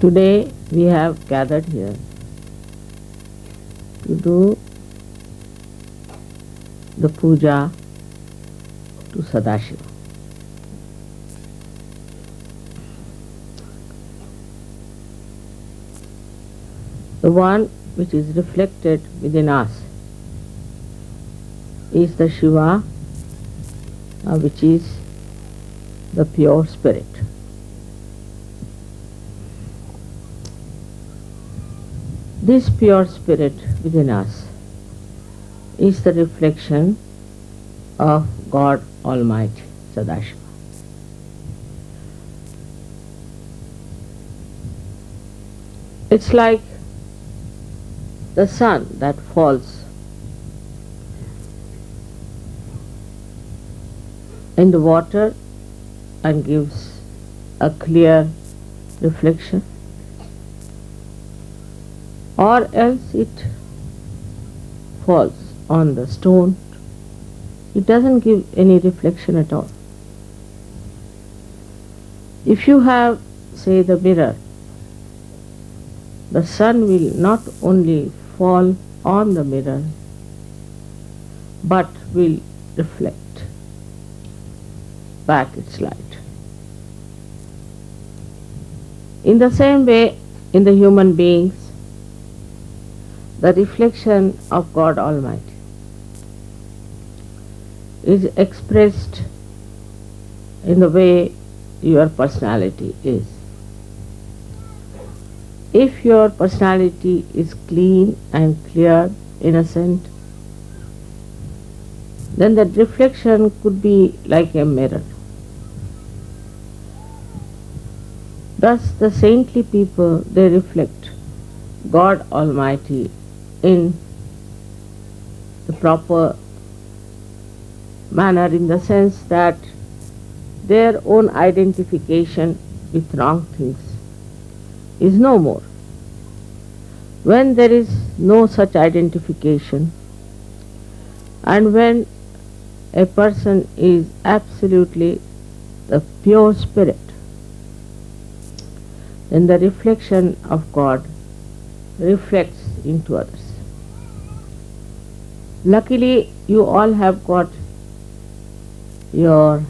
Today we have gathered here to do the puja to Sadashiva. The one which is reflected within us is the Shiva, which is the pure spirit. This pure spirit within us is the reflection of God Almighty, Sadashiva. It's like the sun that falls in the water and gives a clear reflection, or else it falls on the stone. It doesn't give any reflection at all. If you have, say, the mirror, the sun will not only fall on the mirror but will reflect back its light. In the same way, in the human beings, the reflection of God Almighty is expressed in the way your personality is. If your personality is clean and clear, innocent, then that reflection could be like a mirror. Thus the saintly people, they reflect God Almighty in the proper manner, in the sense that their own identification with wrong things is no more. When there is no such identification, and when a person is absolutely the pure spirit, then the reflection of God reflects into others. Luckily, you all have got your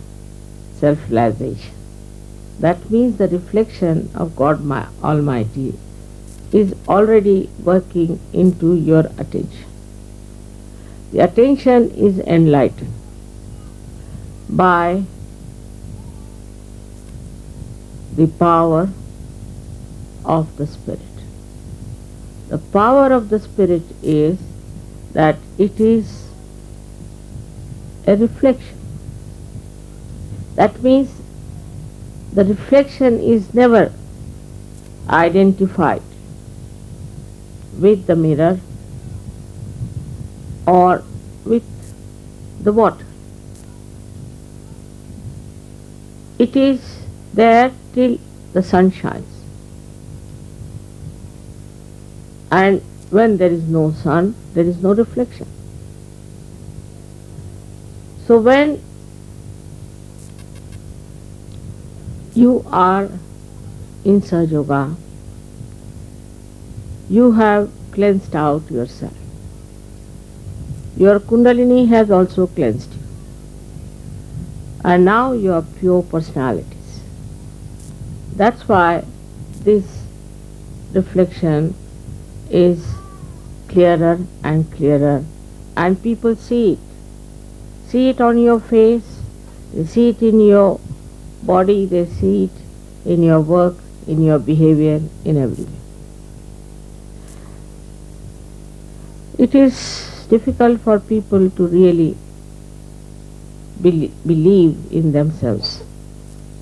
self-realization. That means the reflection of God Almighty is already working into your attention. The attention is enlightened by the power of the Spirit. The power of the Spirit is that it is a reflection. That means the reflection is never identified with the mirror or with the water. It is there till the sun shines. And when there is no sun, there is no reflection. So when you are in Sahaja Yoga, you have cleansed out yourself. Your Kundalini has also cleansed you. And now you are pure personalities. That's why this reflection is clearer and clearer, and people see it. See it on your face, they see it in your body, they see it in your work, in your behavior, in everything. It is difficult for people to really believe in themselves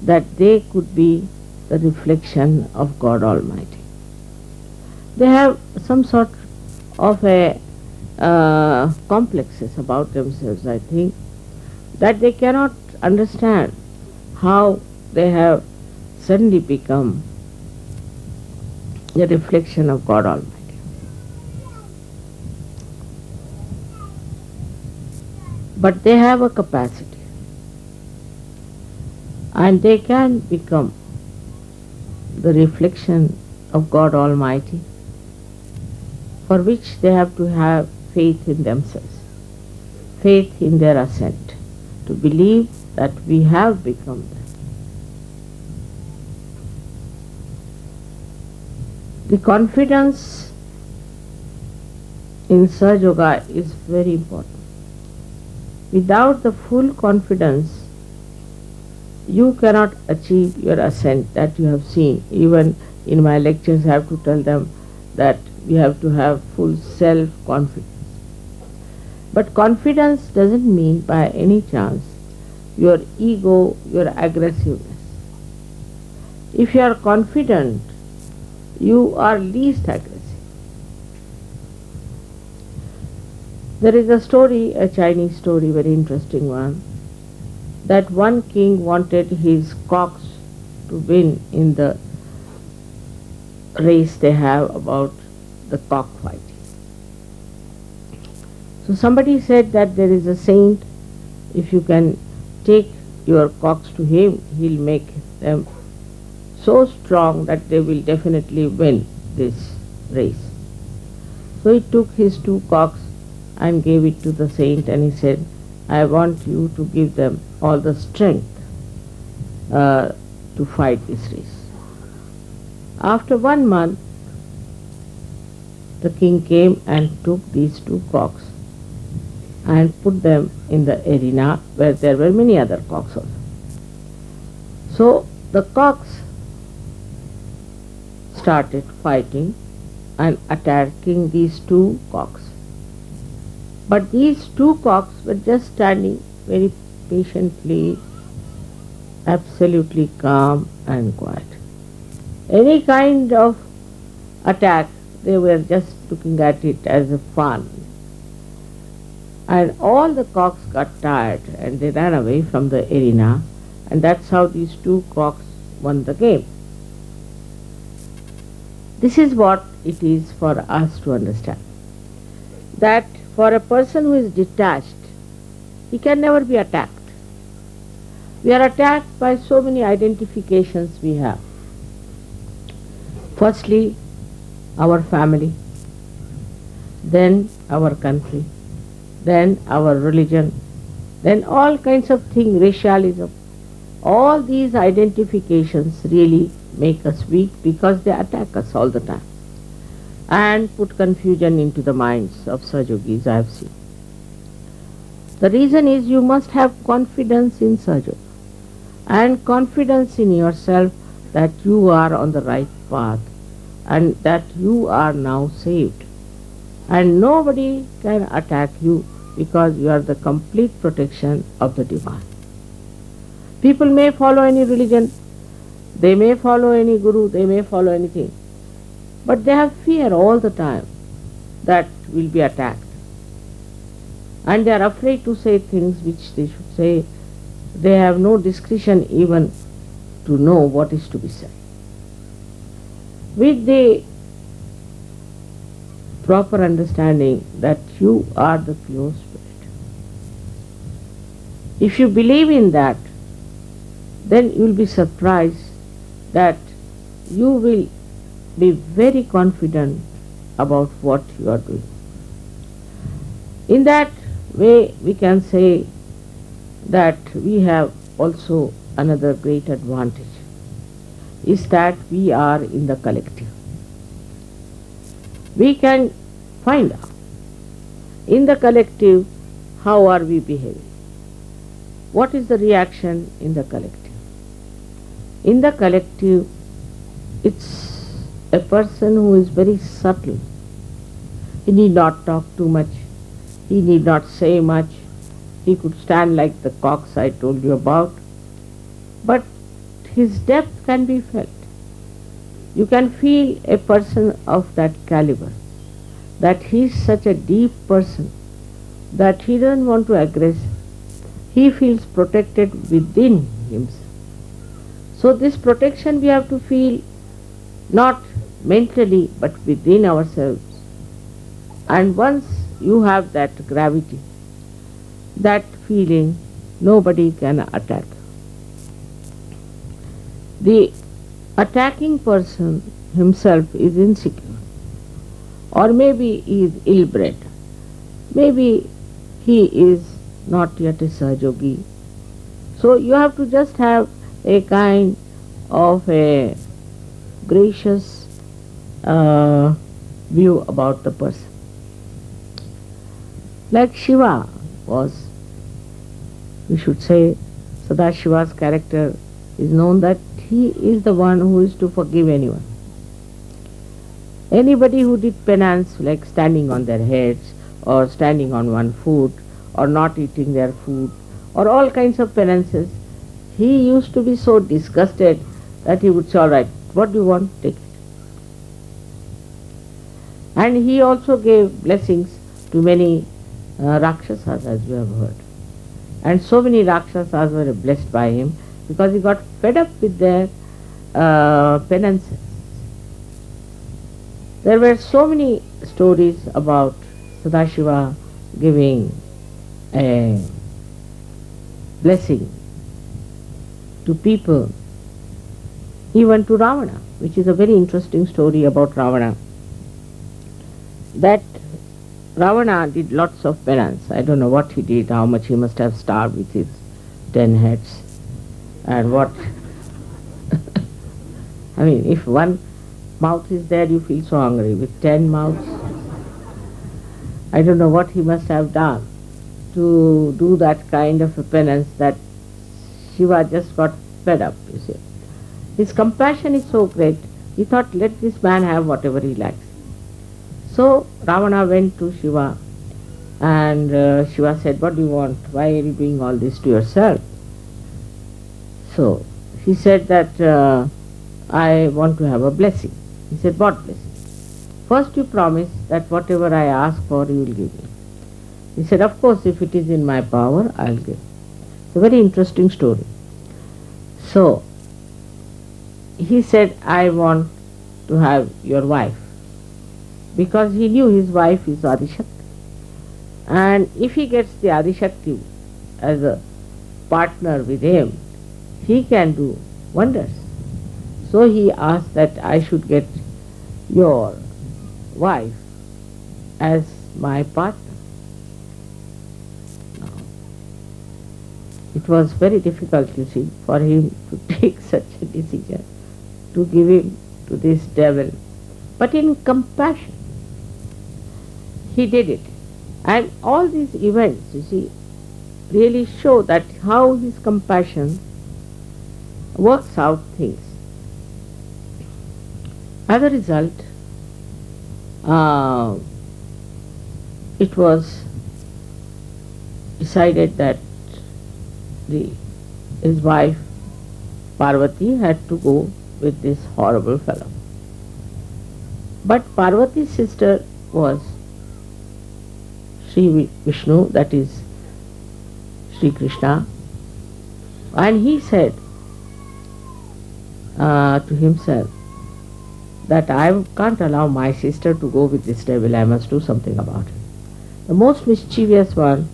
that they could be the reflection of God Almighty. They have some sort of a complexes about themselves, I think, that they cannot understand how they have suddenly become the reflection of God Almighty. But they have a capacity, and they can become the reflection of God Almighty, for which they have to have faith in themselves, faith in their ascent, to believe that we have become that. The confidence in Sahaja Yoga is very important. Without the full confidence, you cannot achieve your ascent that you have seen. Even in my lectures, I have to tell them that we have to have full self-confidence. But confidence doesn't mean by any chance your ego, your aggressiveness. If you are confident, you are least aggressive. There is a story, a Chinese story, very interesting one, that one king wanted his cocks to win in the race they have about the cockfighting. So somebody said that there is a saint, if you can take your cocks to him, he'll make them so strong that they will definitely win this race. So he took his two cocks and gave it to the saint, and he said, I want you to give them all the strength to fight this race. After 1 month, the king came and took these two cocks and put them in the arena where there were many other cocks also. So the cocks started fighting and attacking these two cocks. But these two cocks were just standing very patiently, absolutely calm and quiet. Any kind of attack, they were just looking at it as a fun. And all the cocks got tired and they ran away from the arena, and that's how these two cocks won the game. This is what it is for us to understand, that for a person who is detached, he can never be attacked. We are attacked by so many identifications we have. Firstly, our family, then our country, then our religion, then all kinds of things, racialism. All these identifications really make us weak because they attack us all the time and put confusion into the minds of Sahaja Yogis, I have seen. The reason is you must have confidence in Sahaja Yoga and confidence in yourself that you are on the right path and that you are now saved. And nobody can attack you because you are the complete protection of the Divine. People may follow any religion, they may follow any guru, they may follow anything, but they have fear all the time that will be attacked. And they are afraid to say things which they should say. They have no discretion even to know what is to be said. With the proper understanding that you are the pure spirit, if you believe in that, then you will be surprised that you will be very confident about what you are doing. In that way, we can say that we have also another great advantage, is that we are in the collective. We can find out in the collective how are we behaving, what is the reaction in the collective. In the collective, it's a person who is very subtle. He need not talk too much, he need not say much, he could stand like the cocks I told you about, but his depth can be felt. You can feel a person of that caliber, that he is such a deep person that he doesn't want to aggress, he feels protected within himself. So this protection we have to feel not mentally but within ourselves. And once you have that gravity, that feeling, nobody can attack. The attacking person himself is insecure, or maybe he is ill-bred, maybe he is not yet a Sahajogi. So you have to just have a kind of a gracious view about the person. Like Shiva was, we should say, Sadashiva's character is known that he is the one who is to forgive anyone. Anybody who did penance, like standing on their heads, or standing on one foot, or not eating their food, or all kinds of penances, he used to be so disgusted that he would say, all right, what do you want? Take it. And he also gave blessings to many Rakshasas, as you have heard. And so many Rakshasas were blessed by him because he got fed up with their penances. There were so many stories about Sadashiva giving a blessing to people, even to Ravana, which is a very interesting story about Ravana. That Ravana did lots of penance. I don't know what he did, how much he must have starved with his 10 heads, and what. I mean, if one mouth is there, you feel so hungry. With 10 mouths, I don't know what he must have done to do that kind of a penance that Shiva just got fed up, you see. His compassion is so great, he thought, let this man have whatever he likes. So Ravana went to Shiva, and Shiva said, what do you want? Why are you doing all this to yourself? So he said that I want to have a blessing. He said, what blessing? First you promise that whatever I ask for, you will give me. He said, of course, if it is in my power, I will give. It's a very interesting story. So he said, I want to have your wife, because he knew his wife is Adishakti. And if he gets the Adishakti as a partner with him, he can do wonders. So he asked that I should get your wife as my partner. Now, it was very difficult, you see, for him to take such a decision, to give him to this devil. But in compassion, he did it. And all these events, you see, really show that how his compassion works out things. As a result, it was decided that his wife Parvati had to go with this horrible fellow. But Parvati's sister was Sri Vishnu, that is Sri Krishna, and he said to himself that I can't allow my sister to go with this devil, I must do something about it. The most mischievous one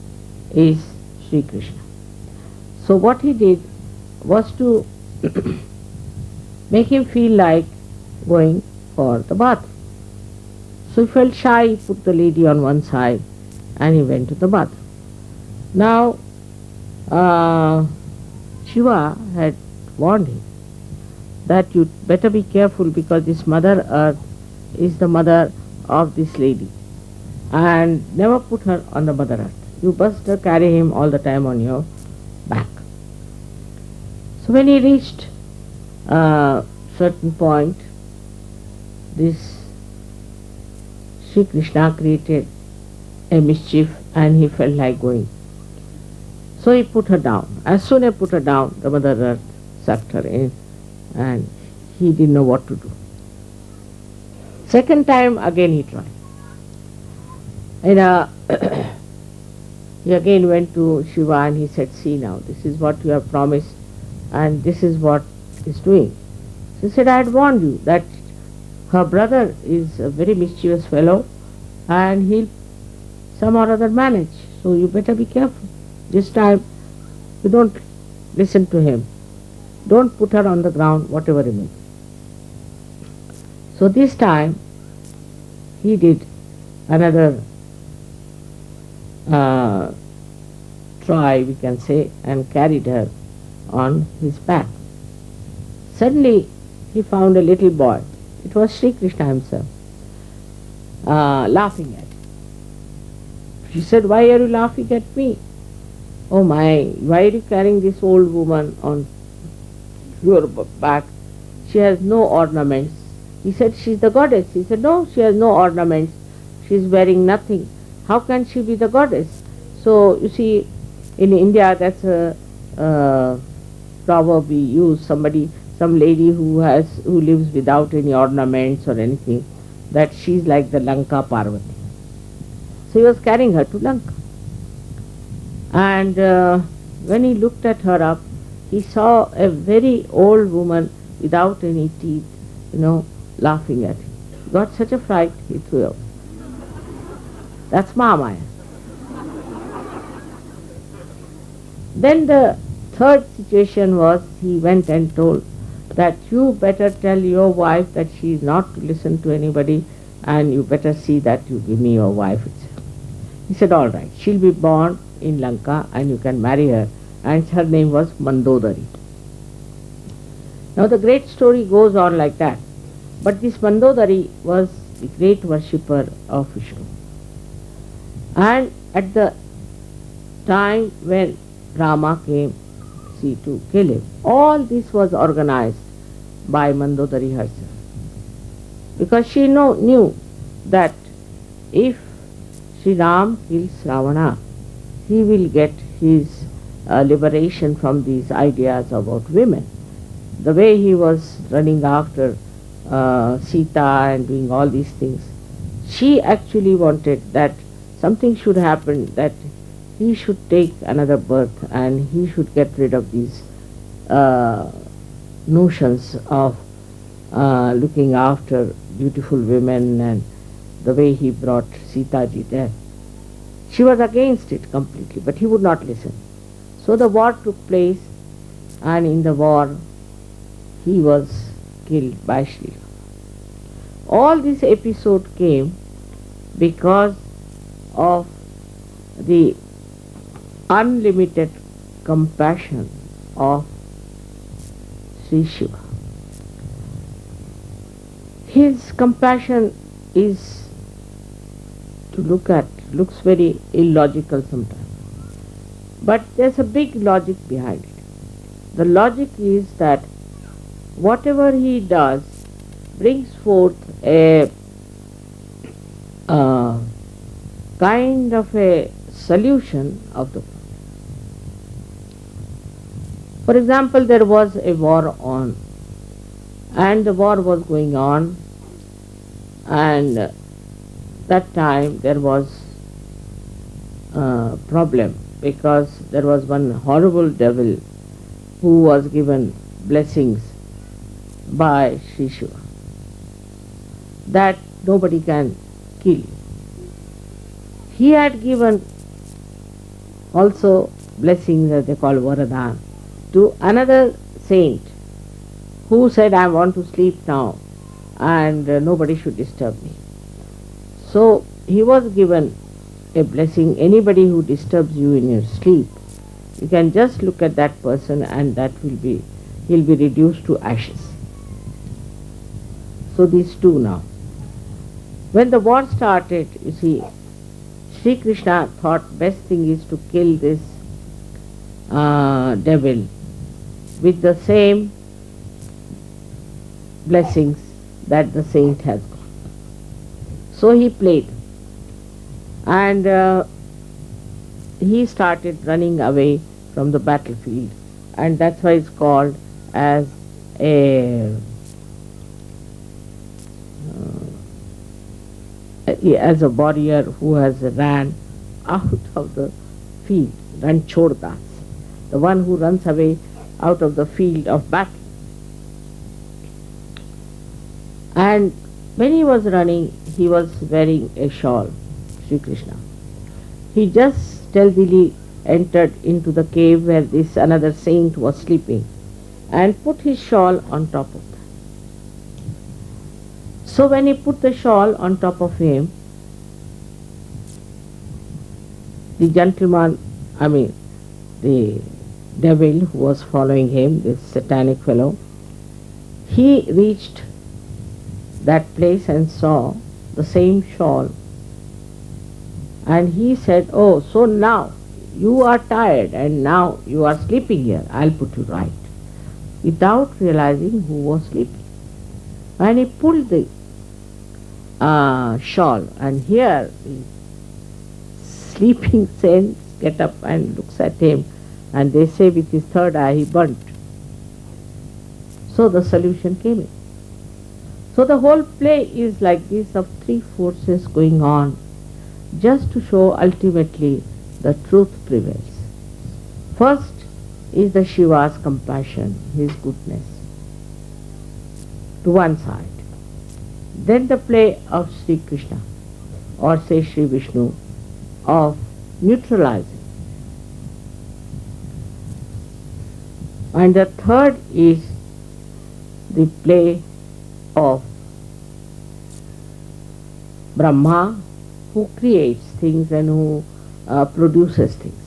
is Sri Krishna. So what he did was to make him feel like going for the bath. So he felt shy, he put the lady on one side and he went to the bath. Now Shiva had warned him that you better be careful, because this Mother Earth is the mother of this lady, and never put her on the Mother Earth. You must carry him all the time on your back. So when he reached a certain point, this Sri Krishna created a mischief and he felt like going. So he put her down. As soon as he put her down, the Mother Earth sucked her in, and he didn't know what to do. Second time again he tried. And he again went to Shiva and he said, see now, this is what you have promised and this is what is doing. So he said, I had warned you that her brother is a very mischievous fellow and he'll some or other manage. So you better be careful. This time you don't listen to him. Don't put her on the ground, whatever you may. So this time he did another uh, try, we can say, and carried her on his back. Suddenly he found a little boy. It was Sri Krishna himself, laughing at him. She said, "Why are you laughing at me? Oh my, why are you carrying this old woman on your back? She has no ornaments." He said, "She's the goddess." He said, "No, she has no ornaments. She is wearing nothing. How can she be the goddess?" So you see, in India, that's a proverb we use. Some lady who lives without any ornaments or anything, that she's like the Lanka Parvati. So he was carrying her to Lanka, and when he looked at her up, he saw a very old woman without any teeth, laughing at him. He got such a fright, he threw up. That's Mahamaya. Then the third situation was, he went and told that you better tell your wife that she is not to listen to anybody, and you better see that you give me your wife itself. He said, "All right, she'll be born in Lanka and you can marry her." And her name was Mandodari. Now the great story goes on like that. But this Mandodari was the great worshipper of Vishnu. And at the time when Rama came, to kill him, all this was organized by Mandodari herself. Because she knew that if Sri Ram kills Ravana, he will get his liberation from these ideas about women. The way he was running after Sita and doing all these things, she actually wanted that something should happen, that he should take another birth and he should get rid of these notions of looking after beautiful women, and the way he brought Sita ji there. She was against it completely, but he would not listen. So the war took place, and in the war he was killed by Sri. All this episode came because of the unlimited compassion of Sri Shiva. His compassion is looks very illogical sometimes. But there's a big logic behind it. The logic is that whatever he does brings forth a kind of a solution of the problem. For example, there was a war on, and the war was going on, and that time there was a problem, because there was one horrible devil who was given blessings by Sri Shiva that nobody can kill. He had given also blessings, that they call Varadan, to another saint who said, "I want to sleep now and nobody should disturb me." So he was given a blessing: anybody who disturbs you in your sleep, you can just look at that person and he'll be reduced to ashes. So these two now. When the war started, you see, Sri Krishna thought best thing is to kill this devil with the same blessings that the saint has got. So he played, and he started running away from the battlefield, and that's why it's called as a warrior who has ran out of the field, Ranchodas, the one who runs away out of the field of battle. And when he was running, he was wearing a shawl, Sri Krishna. He just stealthily entered into the cave where this another saint was sleeping and put his shawl on top of that. So when he put the shawl on top of him, the gentleman, I mean the devil who was following him, this satanic fellow, he reached that place and saw the same shawl, and he said, "Oh, so now you are tired and now you are sleeping here, I'll put you right," without realizing who was sleeping. And he pulled the shawl, and here the sleeping saints get up and looks at him, and they say with his third eye he burnt. So the solution came in. So the whole play is like this, of three forces going on, just to show ultimately the truth prevails. First is the Shiva's compassion, his goodness, to one side. Then the play of Sri Krishna, or say Sri Vishnu, of neutralizing. And the third is the play of Brahma, who creates things and who produces things.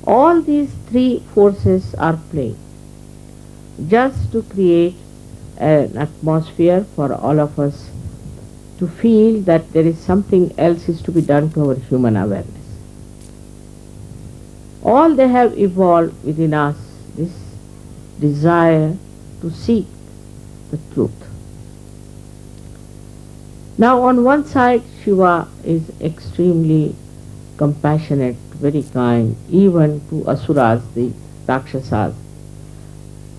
All these three forces are playing just to create an atmosphere for all of us to feel that there is something else is to be done to our human awareness. All they have evolved within us, this desire to seek the truth. Now on one side, Shiva is extremely compassionate, very kind, even to asuras, the Rakshasas.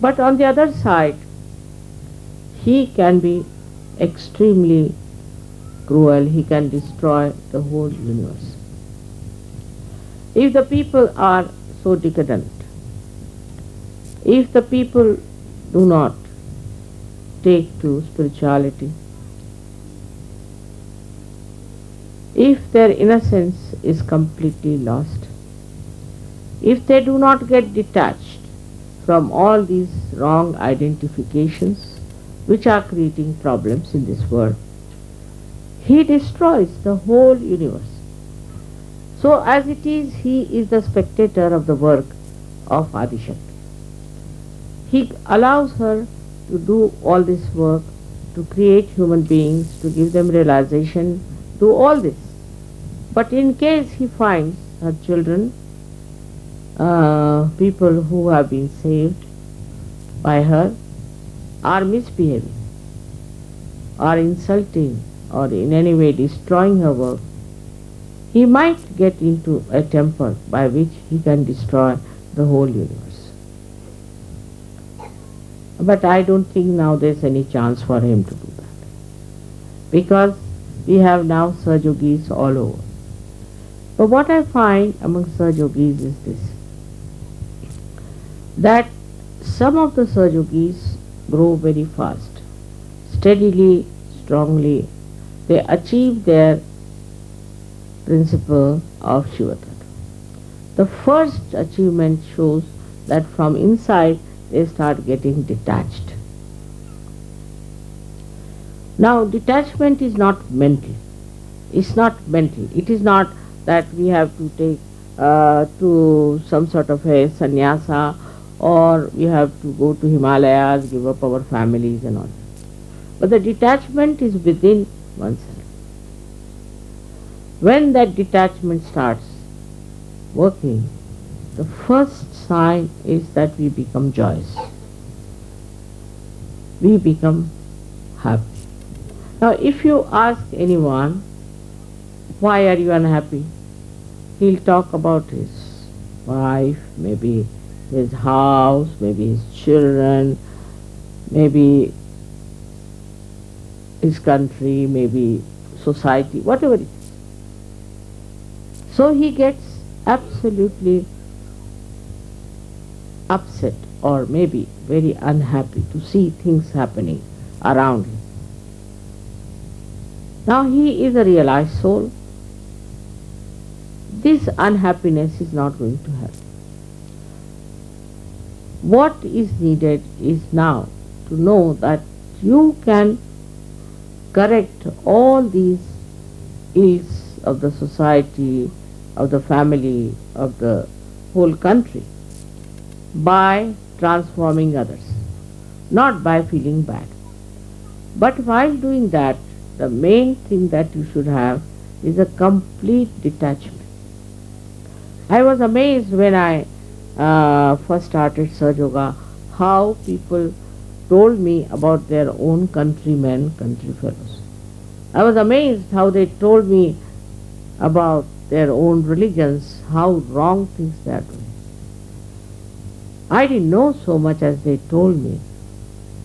But on the other side, he can be extremely cruel, he can destroy the whole universe. If the people are so decadent, if the people do not take to spirituality, if their innocence is completely lost, if they do not get detached from all these wrong identifications which are creating problems in this world, he destroys the whole universe. So as it is, he is the spectator of the work of Adishakti. He allows her to do all this work, to create human beings, to give them realization, do all this. But in case he finds her children, people who have been saved by her, are misbehaving, are insulting, or in any way destroying her work, he might get into a temper by which he can destroy the whole universe. But I don't think now there's any chance for him to do that, because we have now Sahaja-yogis all over. But what I find among Sahaja-yogis is this, that some of the Sahaja-yogis grow very fast, steadily, strongly. They achieve their principle of Shiva-tattva. The first achievement shows that from inside they start getting detached. Now detachment is not mental. It's not mental. It is not that we have to take to some sort of a sannyasa, or we have to go to Himalayas, give up our families and all. But the detachment is within oneself. When that detachment starts working, the first sign is that we become joyous. We become happy. Now if you ask anyone, why are you unhappy? He'll talk about his wife, maybe his house, maybe his children, maybe his country, maybe society, whatever it is. So he gets absolutely upset, or maybe very unhappy to see things happening around him. Now he is a realized soul. This unhappiness is not going to happen. What is needed is now to know that you can correct all these ills of the society, of the family, of the whole country by transforming others, not by feeling bad. But while doing that, the main thing that you should have is a complete detachment. I was amazed when I first started Sahaja Yoga how people told me about their own countrymen, country fellows. I was amazed how they told me about their own religions, how wrong things they are doing. I didn't know so much as they told me.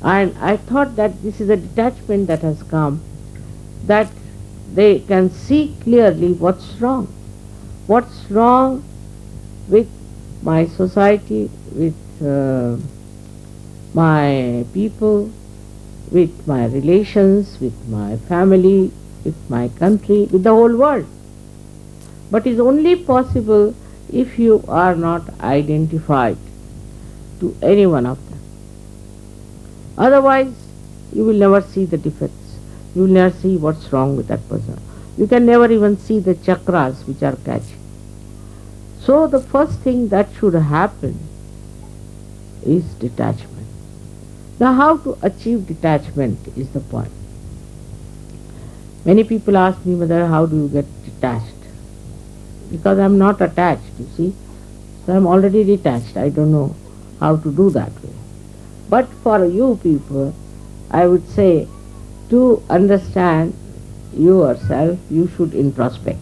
And I thought that this is a detachment that has come, that they can see clearly what's wrong. What's wrong with my society, with my people, with my relations, with my family, with my country, with the whole world. But it's only possible if you are not identified to any one of them. Otherwise, you will never see the defects. You will never see what's wrong with that person. You can never even see the chakras which are catching. So the first thing that should happen is detachment. Now how to achieve detachment is the point. Many people ask me, Mother, how do you get detached? Because I am not attached, you see. So I am already detached. I don't know how to do that way. But for you people, I would say, to understand yourself, you should introspect.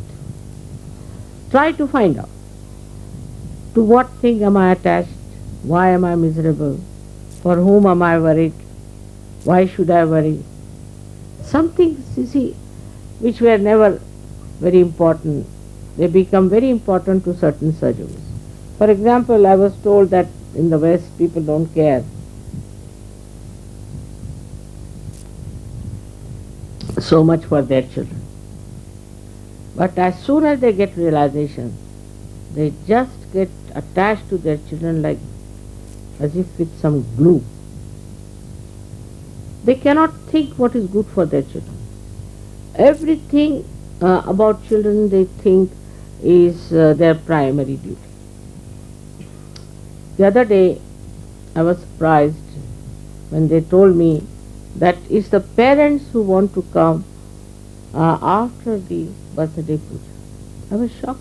Try to find out, to what thing am I attached? Why am I miserable? For whom am I worried? Why should I worry? Some things, you see, which were never very important, they become very important to certain surgeons. For example, I was told that in the West people don't care so much for their children. But as soon as they get realization, they just get attached to their children like as if with some glue. They cannot think what is good for their children. Everything about children they think is their primary duty. The other day I was surprised when they told me that it's the parents who want to come after the birthday puja. I was shocked.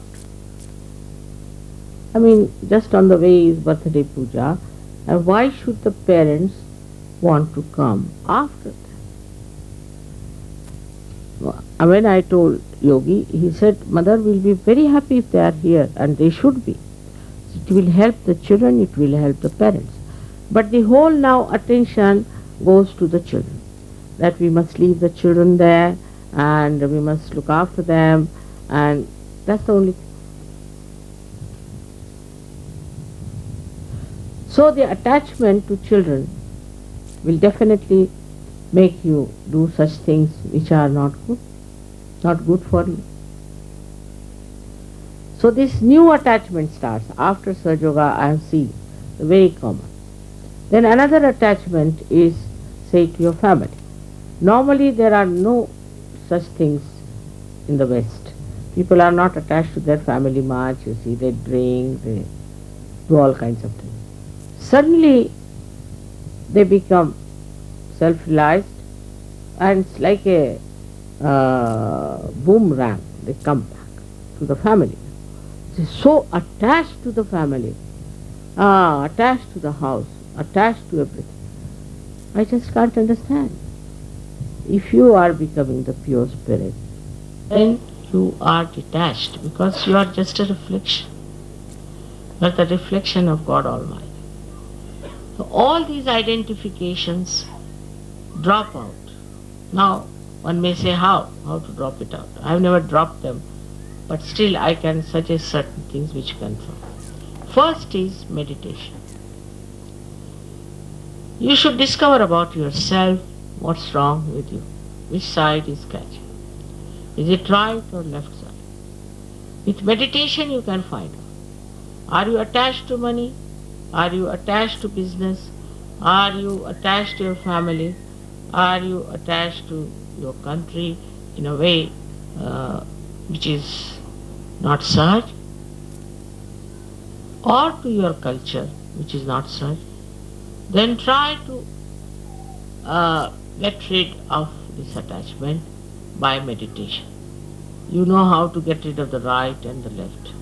I mean, just on the way is birthday puja, and why should the parents want to come after that? When I told Yogi, he said, Mother will be very happy if they are here, and they should be. It will help the children, it will help the parents. But the whole now attention goes to the children, that we must leave the children there and we must look after them, and that's the only thing. So the attachment to children will definitely make you do such things which are not good for you. So this new attachment starts after Sahaja Yoga. I have seen very common. Then another attachment is, say, to your family. Normally there are no such things in the West. People are not attached to their family much. You see, they drink, they do all kinds of things. Suddenly they become self-realized, and it's like a boomerang. They come back to the family. They're so attached to the family, attached to the house, attached to everything. I just can't understand. If you are becoming the pure spirit, then you are detached, because you are just a reflection. You are the reflection of God Almighty. So all these identifications drop out. Now one may say how to drop it out. I have never dropped them, but still I can suggest certain things which confirm. First is meditation. You should discover about yourself what's wrong with you, which side is catching. Is it right or left side? With meditation you can find out. Are you attached to money? Are you attached to business? Are you attached to your family? Are you attached to your country in a way uh, which is not such, or to your culture which is not such? Then try to get rid of this attachment by meditation. You know how to get rid of the right and the left.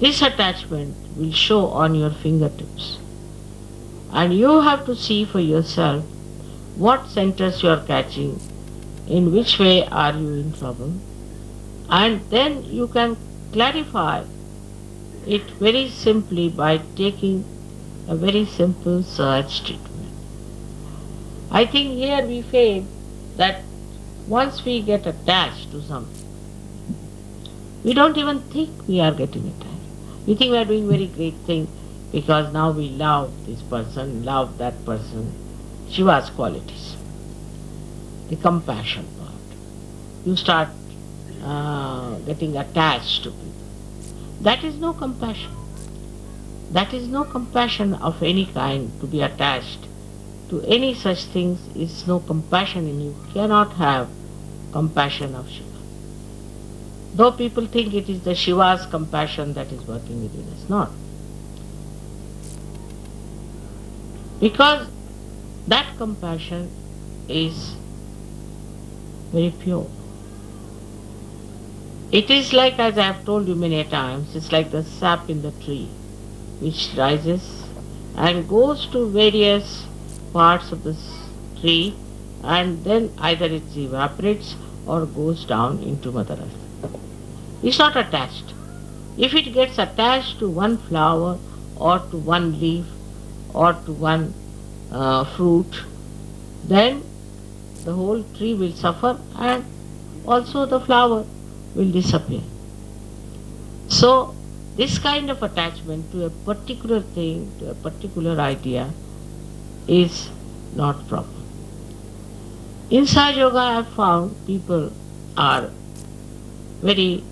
This attachment will show on your fingertips, and you have to see for yourself what centers you are catching, in which way are you in trouble, and then you can clarify it very simply by taking a very simple search treatment. I think here we fail that once we get attached to something, we don't even think we are getting attached. We think we are doing very great thing because now we love this person, love that person. Shiva's qualities, the compassion part. You start getting attached to people. That is no compassion. That is no compassion of any kind. To be attached to any such things is no compassion, and you cannot have compassion of Shiva. Though people think it is the Shiva's compassion that is working within us, not. Because that compassion is very pure. It is like, as I have told you many times, it's like the sap in the tree which rises and goes to various parts of the tree, and then either it evaporates or goes down into Mother Earth. It's not attached. If it gets attached to one flower or to one leaf or to one fruit, then the whole tree will suffer and also the flower will disappear. So this kind of attachment to a particular thing, to a particular idea, is not proper. In Sahaja Yoga I have found people are very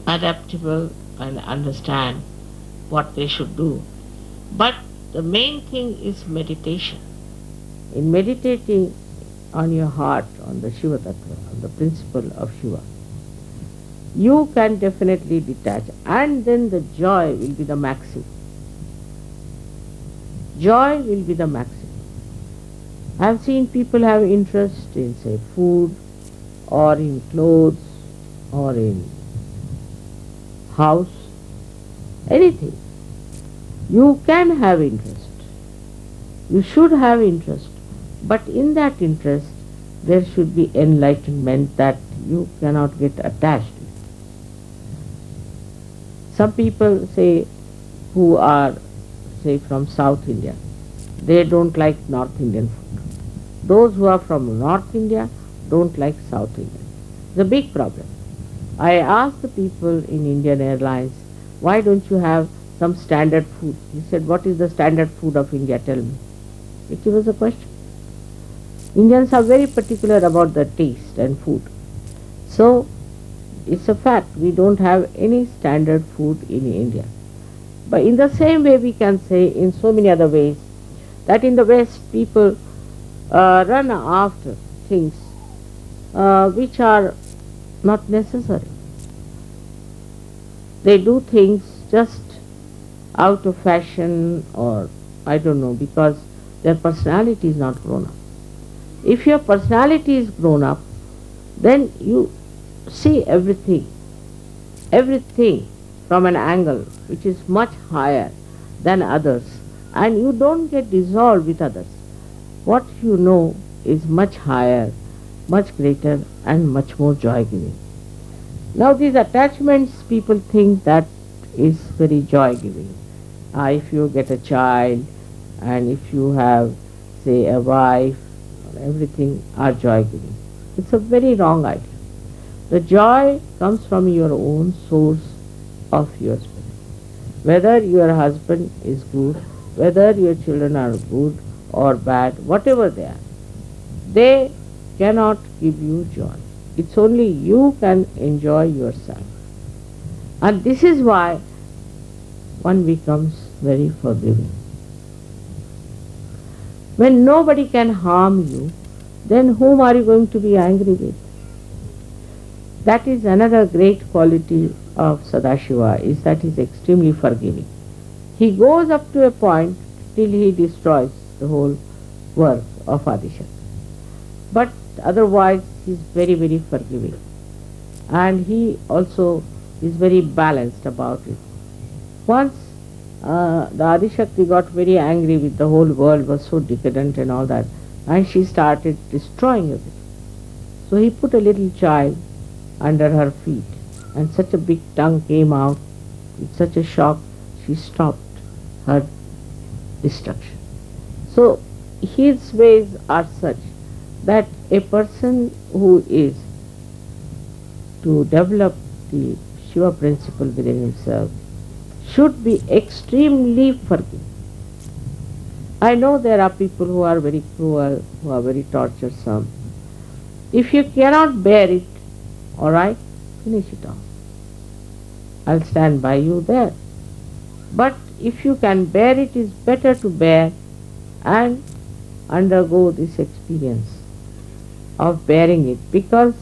adaptable and understand what they should do. But the main thing is meditation. In meditating on your heart, on the Shiva Tattva, on the principle of Shiva, you can definitely detach, and then the joy will be the maximum. Joy will be the maximum. I have seen people have interest in, say, food or in clothes or in house, anything. You can have interest. You should have interest. But in that interest, there should be enlightenment that you cannot get attached to. Some people say, who are, say, from South India, they don't like North Indian food. Those who are from North India don't like South Indian. It's a big problem. I asked the people in Indian Airlines, why don't you have some standard food? He said, what is the standard food of India? Tell me. It was a question. Indians are very particular about the taste and food. So, it's a fact, we don't have any standard food in India. But in the same way we can say in so many other ways that in the West people run after things which are not necessary. They do things just out of fashion, or I don't know, because their personality is not grown up. If your personality is grown up, then you see everything from an angle which is much higher than others, and you don't get dissolved with others. What you know is much higher, much greater, and much more joy-giving. Now these attachments, people think that is very joy-giving. If you get a child, and if you have, say, a wife, everything are joy-giving. It's a very wrong idea. The joy comes from your own source of your spirit. Whether your husband is good, whether your children are good or bad, whatever they cannot give you joy. It's only you can enjoy yourself. And this is why one becomes very forgiving. When nobody can harm you, then whom are you going to be angry with? That is another great quality of Sadashiva, is that he is extremely forgiving. He goes up to a point till he destroys the whole work of Adishakti. But otherwise he is very, very forgiving. And he also is very balanced about it. Once the Adishakti got very angry with the whole world was so decadent and all that, and she started destroying everything. So he put a little child under her feet, and such a big tongue came out with such a shock, she stopped her destruction. So his ways are such that a person who is to develop the Shiva principle within himself should be extremely forgiving. I know there are people who are very cruel, who are very torturesome. If you cannot bear it, all right, finish it off. I'll stand by you there. But if you can bear it, it's better to bear and undergo this experience of bearing it, because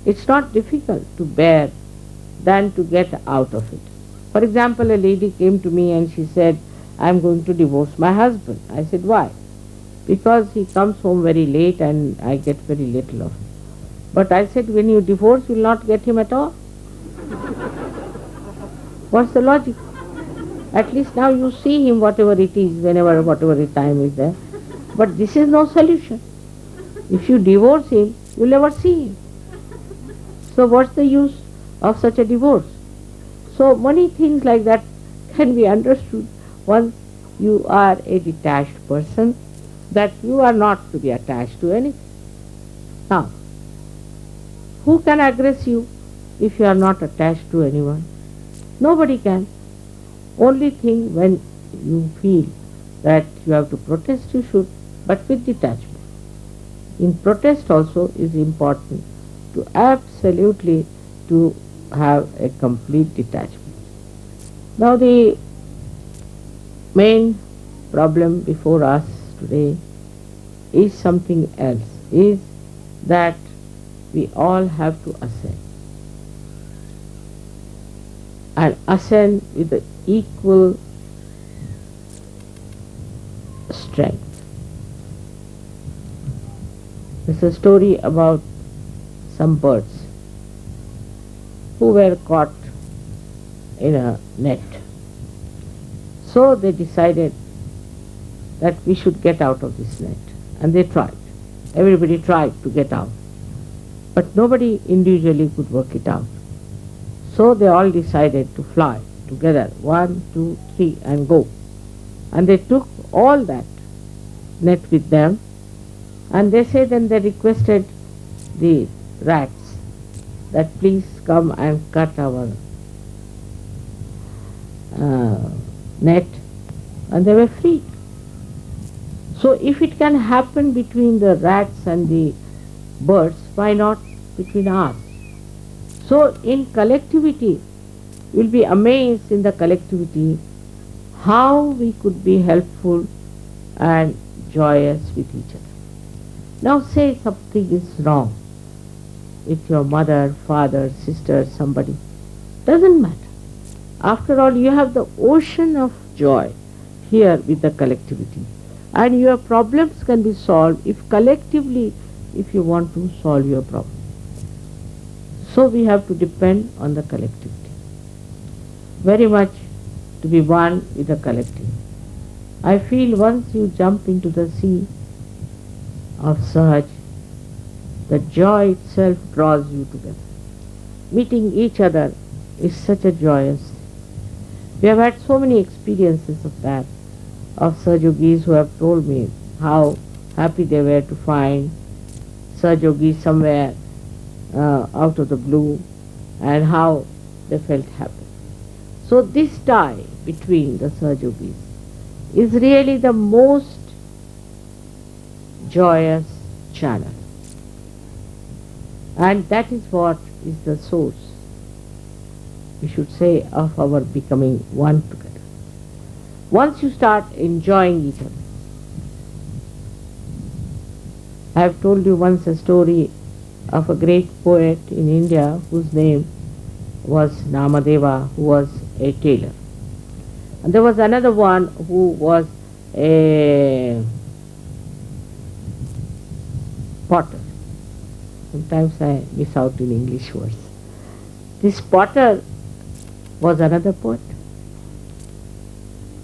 it's not difficult to bear than to get out of it. For example, a lady came to me and she said, I'm going to divorce my husband. I said, why? Because he comes home very late and I get very little of him. But I said, when you divorce, you will not get him at all. What's the logic? At least now you see him, whatever it is, whenever, whatever the time is there. But this is no solution. If you divorce him, you will never see him. So what's the use of such a divorce? So many things like that can be understood once you are a detached person, that you are not to be attached to anything. Now, who can aggress you if you are not attached to anyone? Nobody can. Only thing, when you feel that you have to protest, you should, but with detachment. In protest also is important to absolutely to have a complete detachment. Now the main problem before us today is something else, is that we all have to ascend. And ascend with the equal strength. There's a story about some birds who were caught in a net. So they decided that we should get out of this net. And they tried. Everybody tried to get out. But nobody individually could work it out. So they all decided to fly together, 1, 2, 3, and go. And they took all that net with them, and they said, then they requested the rats that please come and cut our net, and they were freed. So if it can happen between the rats and the birds, why not between us? So in collectivity, you will be amazed in the collectivity how we could be helpful and joyous with each other. Now say something is wrong with your mother, father, sister, somebody. Doesn't matter. After all, you have the ocean of joy here with the collectivity. And your problems can be solved if collectively, if you want to solve your problem. So we have to depend on the collectivity. Very much to be one with the collective. I feel once you jump into the sea of Sahaj, the joy itself draws you together. Meeting each other is such a joyous thing. We have had so many experiences of that, of Sahajogis who have told me how happy they were to find Sahajogi somewhere out of the blue, and how they felt happy. So this tie between the Sahajogis is really the most joyous channel. And that is what is the source, we should say, of our becoming one together. Once you start enjoying each other, I have told you once a story of a great poet in India whose name was Namadeva, who was a tailor. And there was another one who was a potter. Sometimes I miss out in English words. This potter was another poet,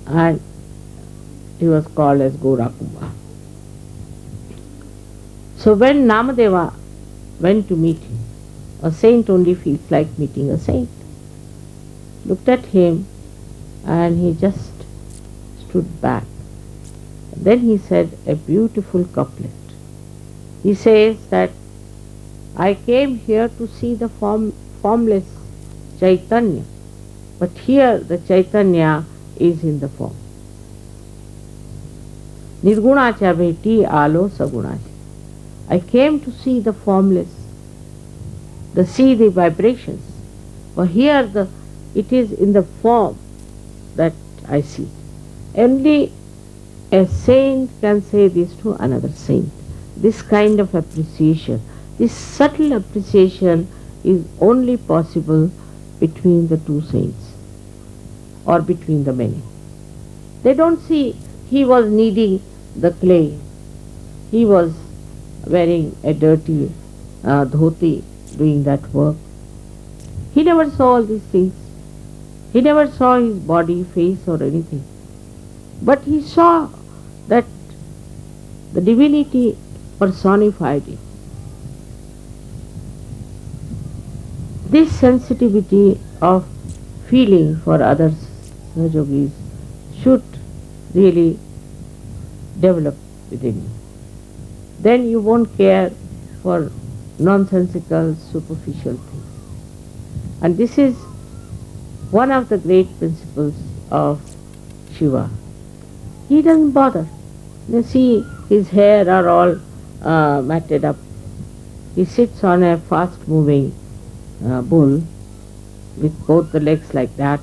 and he was called as Gorakumba. So when Namadeva went to meet him, a saint only feels like meeting a saint, looked at him and he just stood back. Then he said a beautiful couplet. He says that I came here to see the formless Chaitanya, but here the Chaitanya is in the form. Nirgunacha bheti alo sagunacha. I came to see the formless, see the vibrations. For here it is in the form that I see. Only a saint can say this to another saint. This kind of appreciation, this subtle appreciation is only possible between the two saints or between the many. They don't see he was kneading the clay. He was wearing a dirty dhoti doing that work. He never saw all these things. He never saw his body, face or anything. But he saw that the divinity personified him. This sensitivity of feeling for others, Sahajogis, should really develop within you. Then you won't care for nonsensical, superficial things. And this is one of the great principles of Shiva. He doesn't bother. You see, his hair are all matted up. He sits on a fast-moving bull with both the legs like that,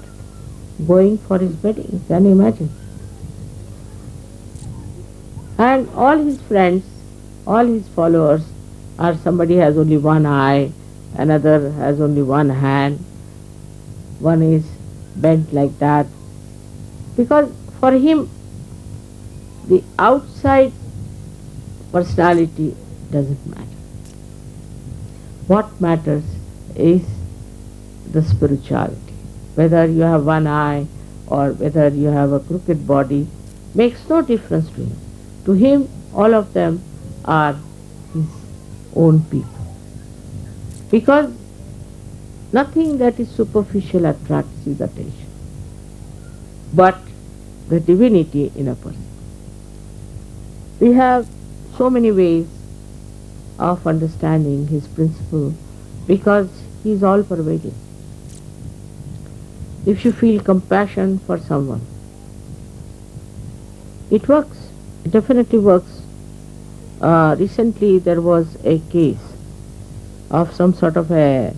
going for his wedding. Can you imagine? And all his friends, all his followers are somebody has only one eye, another has only one hand, one is bent like that. Because for him, the outside personality doesn't matter. What matters is the spirituality. Whether you have one eye or whether you have a crooked body makes no difference to him. To him, all of them are his own people. Because nothing that is superficial attracts his attention, but the divinity in a person. We have so many ways of understanding his principle because he is all pervading. If you feel compassion for someone, it works. It definitely works. Recently there was a case of some sort of a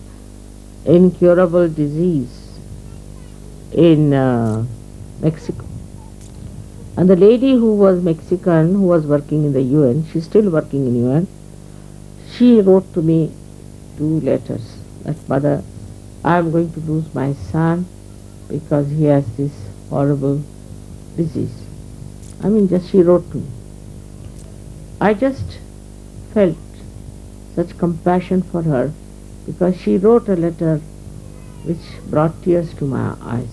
incurable disease in Mexico. And the lady who was Mexican, who was working in the UN, she's still working in UN, she wrote to me 2 letters that, Mother, I am going to lose my son because he has this horrible disease. I mean, just she wrote to me. I just felt such compassion for her because she wrote a letter which brought tears to my eyes.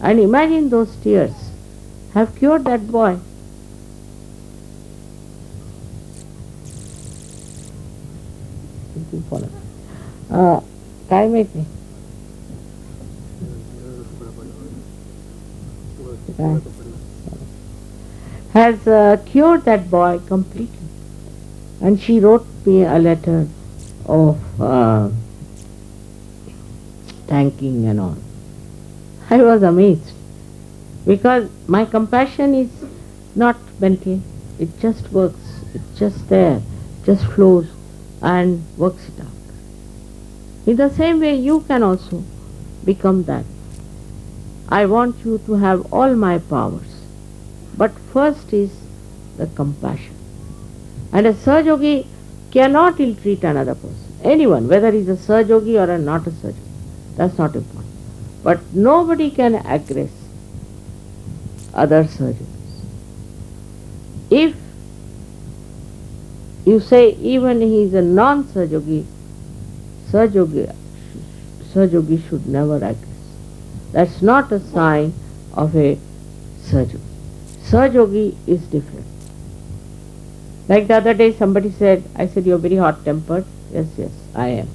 And imagine those tears have cured that boy. काय माहित नाही has cured that boy completely. And she wrote me a letter of thanking and all. I was amazed because my compassion is not mental. It just works. It's just there, just flows and works it out. In the same way, you can also become that. I want you to have all my powers. But first is the compassion. And a Sahaja cannot ill-treat another person. Anyone, whether he's a Sahaja or not a Sahaja. That's not important. But nobody can aggress other Sahajas. If you say even he is a non-Sahaja, Sahaja should never aggress. That's not a sign of a Sahaja. Sahaja is different. Like the other day somebody said, I said, you're very hot-tempered. Yes, yes, I am.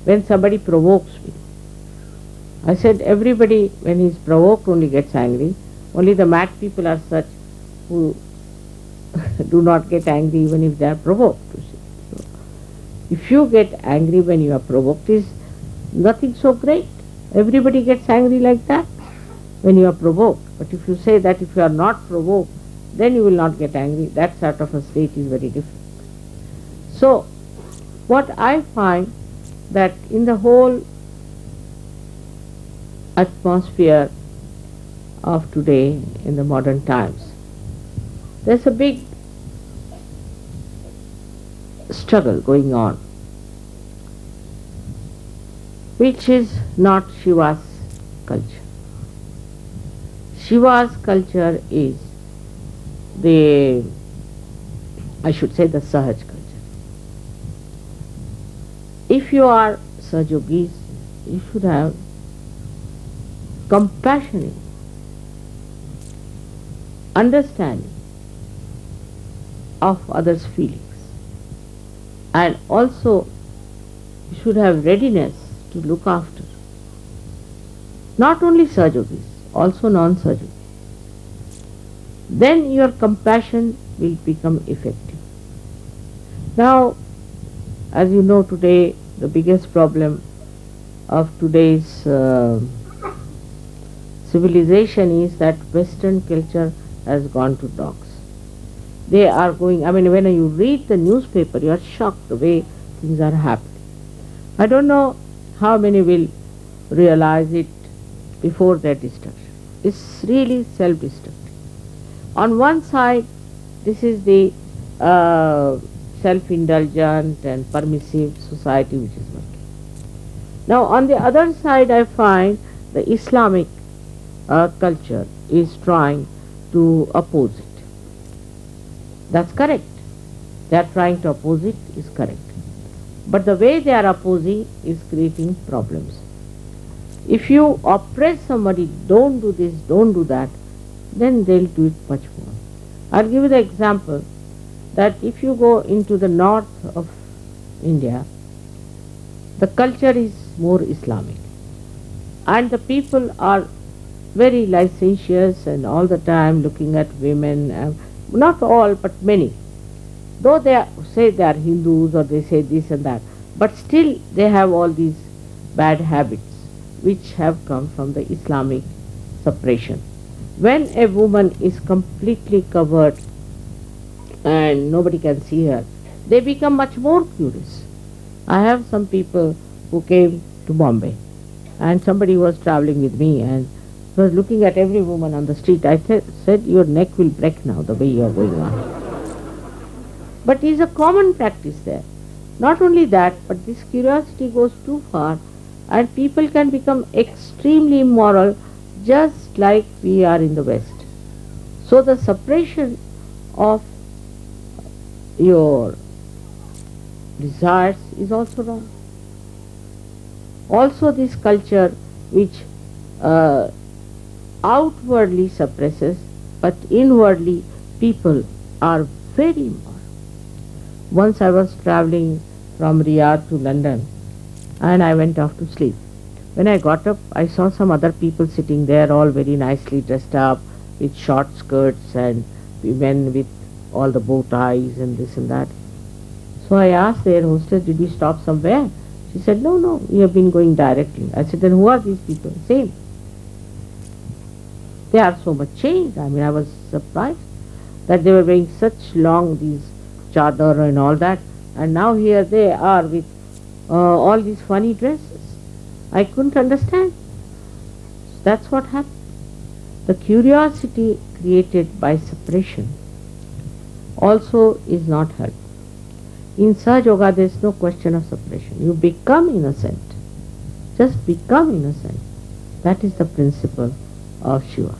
When somebody provokes me, I said, everybody when he's provoked only gets angry. Only the mad people are such who do not get angry even if they are provoked. So, if you get angry when you are provoked, is nothing so great. Everybody gets angry like that when you are provoked. But if you say that if you are not provoked, then you will not get angry. That sort of a state is very different. So, what I find that in the whole atmosphere of today in the modern times, there's a big struggle going on, which is not Shiva's culture. Shiva's culture is the Sahaj culture. If you are Sahajogis, you should have compassionate understanding of others' feelings, and also you should have readiness to look after not only Sahajogis, also non-Sahajogis. Then your compassion will become effective. Now, as you know, today the biggest problem of today's civilization is that Western culture has gone to dogs. They are going, when you read the newspaper, you are shocked the way things are happening. I don't know how many will realize it before their destruction. It's really self-destructive. On one side, this is the self-indulgent and permissive society which is working. Now, on the other side, I find the Islamic culture is trying to oppose it. That's correct. They are trying to oppose it is correct. But the way they are opposing is creating problems. If you oppress somebody, don't do this, don't do that, then they'll do it much more. I'll give you the example that if you go into the north of India, the culture is more Islamic. And the people are very licentious and all the time looking at women, not all but many. Though they say they are Hindus or they say this and that, but still they have all these bad habits which have come from the Islamic suppression. When a woman is completely covered and nobody can see her, they become much more curious. I have some people who came to Bombay and somebody was traveling with me and was looking at every woman on the street. I said, your neck will break now the way you are going on. But it is a common practice there. Not only that, but this curiosity goes too far and people can become extremely immoral just like we are in the West. So the suppression of your desires is also wrong. Also this culture which outwardly suppresses, but inwardly people are very immoral. Once I was traveling from Riyadh to London and I went off to sleep. When I got up, I saw some other people sitting there all very nicely dressed up with short skirts and women with all the bow ties and this and that. So I asked their hostess, did you stop somewhere? She said, no, we have been going directly. I said, then who are these people? Same. They are so much changed. I was surprised that they were wearing such long these chadar and all that, and now here they are with all these funny dresses. I couldn't understand. That's what happened. The curiosity created by suppression also is not helpful. In Sahaja Yoga there is no question of separation. You become innocent. Just become innocent. That is the principle of Shiva.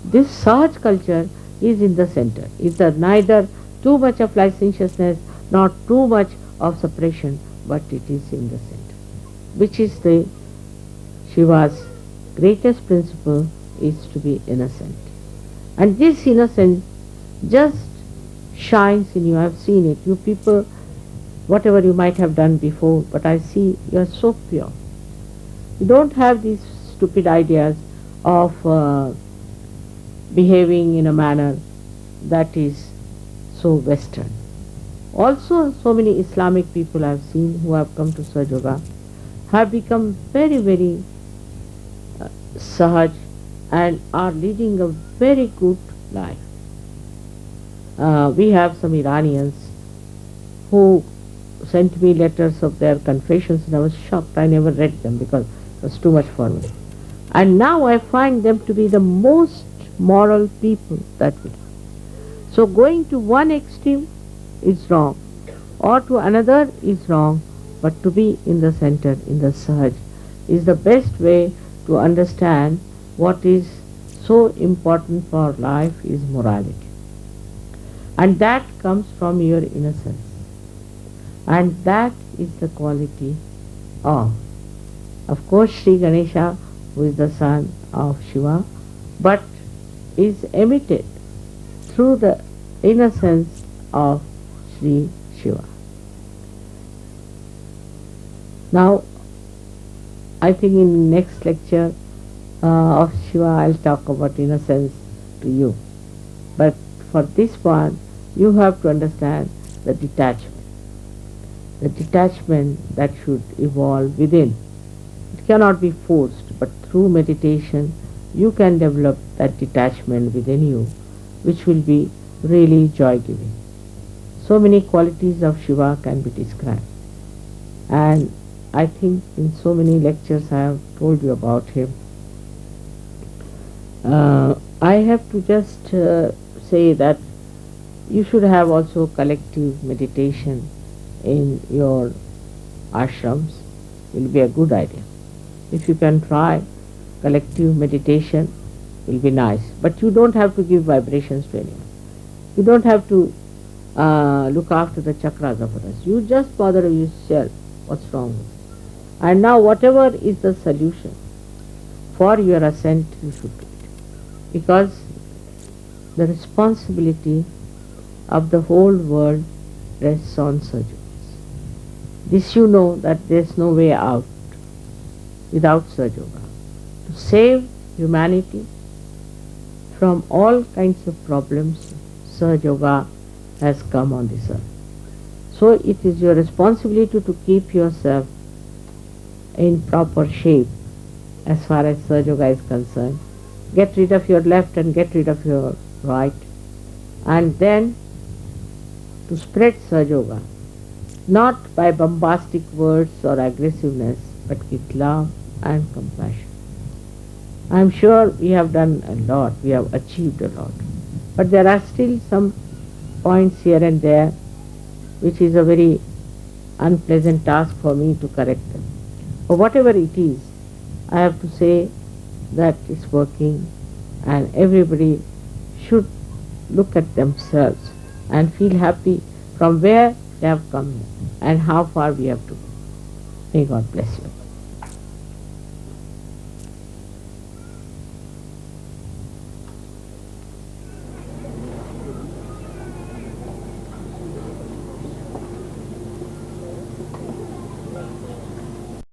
This Sahaj culture is in the center. It's neither too much of licentiousness nor too much of separation, but it is in the center. Which is the Shiva's greatest principle is to be innocent. And this innocence just shines in you. I have seen it. You people, whatever you might have done before, but I see you are so pure. You don't have these stupid ideas of behaving in a manner that is so Western. Also, so many Islamic people I have seen who have come to Sahaja Yoga have become very, very Sahaj and are leading a very good life. We have some Iranians who sent me letters of their confessions and I was shocked. I never read them because it was too much for me. And now I find them to be the most moral people that we have. So going to one extreme is wrong or to another is wrong, but to be in the center, in the Sahaj, is the best way to understand what is so important for life is morality. And that comes from your innocence. And that is the quality of course, Sri Ganesha, who is the son of Shiva, but is emitted through the innocence of Sri Shiva. Now, I think in next lecture of Shiva, I'll talk about innocence to you. But for this one, you have to understand the detachment. The detachment that should evolve within. It cannot be forced, but through meditation, you can develop that detachment within you, which will be really joy-giving. So many qualities of Shiva can be described. And I think in so many lectures I have told you about him. I have to just say that you should have also collective meditation in your ashrams. It will be a good idea. If you can try collective meditation, it will be nice. But you don't have to give vibrations to anyone. You don't have to look after the chakras of others. You just bother yourself what's wrong with you. And now whatever is the solution for your ascent, you should do it. Because the responsibility of the whole world rests on Sahaja. This you know that there is no way out without Sahaja Yoga. To save humanity from all kinds of problems, Sahaja Yoga has come on this earth. So it is your responsibility to keep yourself in proper shape as far as Sahaja Yoga is concerned. Get rid of your left and get rid of your right. And then to spread Sahaja Yoga, not by bombastic words or aggressiveness, but with love and compassion. I am sure we have done a lot, we have achieved a lot. But there are still some points here and there which is a very unpleasant task for me to correct them. But whatever it is, I have to say that it's working and everybody should look at themselves and feel happy from where they have come and how far we have to go. May God bless you.